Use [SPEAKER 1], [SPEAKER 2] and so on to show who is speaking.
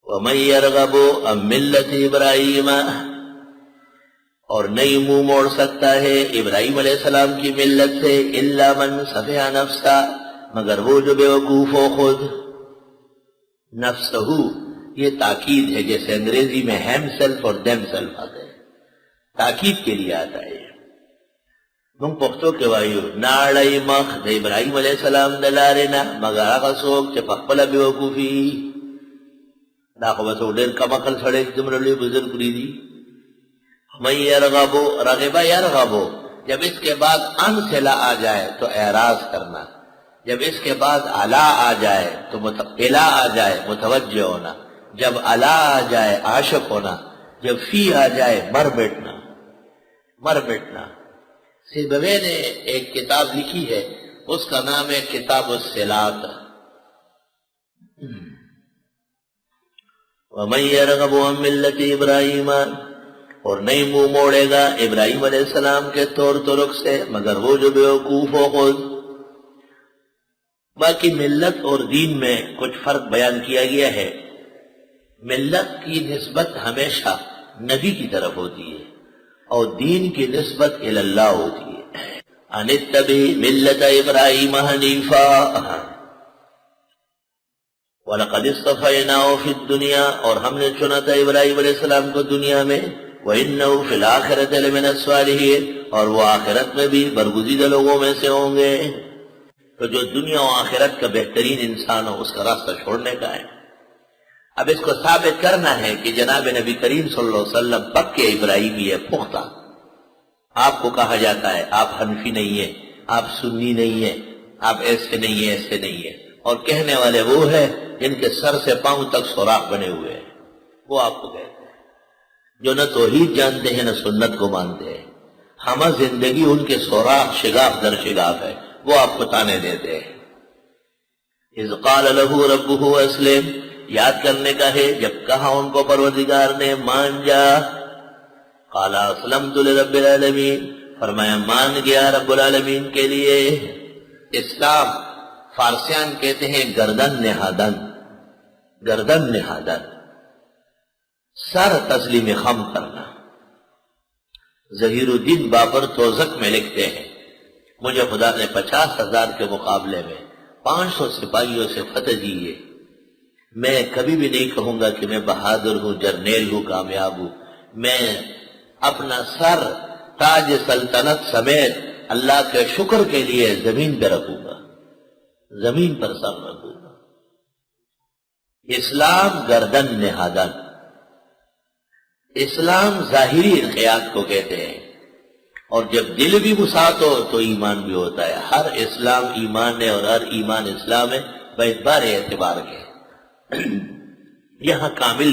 [SPEAKER 1] وَمَن يَرْغَبُ عَن مِّلَّةِ إِبْرَاهِيمَ، اور نہیں منہ موڑ سکتا ہے ابراہیم علیہ السلام کی ملت سے الا من سفہ نفسہ، مگر وہ جو بے وقوف ہو خود. نفسہ یہ تاکید ہے، جیسے انگریزی میں ہیم سیلف اور دیم سیلف آتا ہے، تاکید کے لیے آتا ہے. من پختو کے وایو ناڑی مخ د ابراہیم علیہ السلام دلارینا مگر آغا سوک چه پخپلا بے وقوفی. دا خو بسو دیر کمقل سڑک جمرلی بزرگ ریدی. من یرغبو رغبا یرغبو، جب اس کے بعد ان سے لا آ جائے تو اعراض کرنا، جب اس کے بعد علا آ جائے تو الا آ جائے متوجہ ہونا، جب علا آ جائے عاشق ہونا، جب فی آ جائے مر بیٹھنا. مر بیٹھنا. سیبوے نے ایک کتاب لکھی ہے، اس کا نام ہے کتاب الصلات. وَمَن يَرْغَبُ عَن مِّلَّةِ إِبْرَاهِيمَ، اور نہیں منہ موڑے گا ابراہیم علیہ السلام کے طور طرق سے مگر وہ جو بے وقوف ہو خود. باقی ملت اور دین میں کچھ فرق بیان کیا گیا ہے. ملت کی نسبت ہمیشہ نبی کی طرف ہوتی ہے اور دین کی نسبت اللہ ہوتی ہے. ان اتبع ملت ابراہیم حنیفا وَلَقَدِ اصْطَفَيْنَاهُ فِي الدُّنْيَا، اور ہم نے چنا تھا ابراہیم علیہ السلام کو دنیا میں. وَإِنَّهُ فِي الْآخِرَةِ لَمِنَ الصَّالِحِينَ، اور وہ آخرت میں بھی برگزیدہ لوگوں میں سے ہوں گے. تو جو دنیا و آخرت کا بہترین انسان ہو اس کا راستہ چھوڑنے کا ہے. اب اس کو ثابت کرنا ہے کہ جناب نبی کریم صلی اللہ علیہ وسلم پکے ابراہیمی ہے، پختہ. آپ کو کہا جاتا ہے آپ حنفی نہیں ہیں، آپ سنی نہیں ہیں، آپ ایسے نہیں ہیں، ایسے نہیں ہیں، اور کہنے والے وہ ہیں جن کے سر سے پاؤں تک سوراخ بنے ہوئے ہیں. وہ آپ کو کہتے ہیں جو نہ توحید جانتے ہیں نہ سنت کو مانتے ہیں. ہمہ زندگی ان کے سوراخ شگاف در شگاف ہے، وہ آپ کو تانے دیتے ہیں. اذ قال له ربه اسلم، یاد کرنے کا ہے جب کہا ان کو پروردگار نے مان جا. قال اسلمت لرب العالمین، فرمایا مان گیا رب العالمین کے لیے. اسلام فارسیان کہتے ہیں گردن نہادن. گردن نہادن، سر تسلیم خم کرنا. ظہیر الدین بابر توزک میں لکھتے ہیں مجھے خدا نے 50,000 کے مقابلے میں 500 سپاہیوں سے فتح دی ہے. میں کبھی بھی نہیں کہوں گا کہ میں بہادر ہوں، جرنیل ہوں، کامیاب ہوں. میں اپنا سر تاج سلطنت سمیت اللہ کے شکر کے لیے زمین پہ رکھوں گا، زمین پر سر رکھوں گا. اسلام گردن نہادن. اسلام ظاہری انقیاد کو کہتے ہیں، اور جب دل بھی وسعت ہو تو ایمان بھی ہوتا ہے. ہر اسلام ایمان ہے اور ہر ایمان اسلام ہے، باعتبار اعتبار کے. یہاں کامل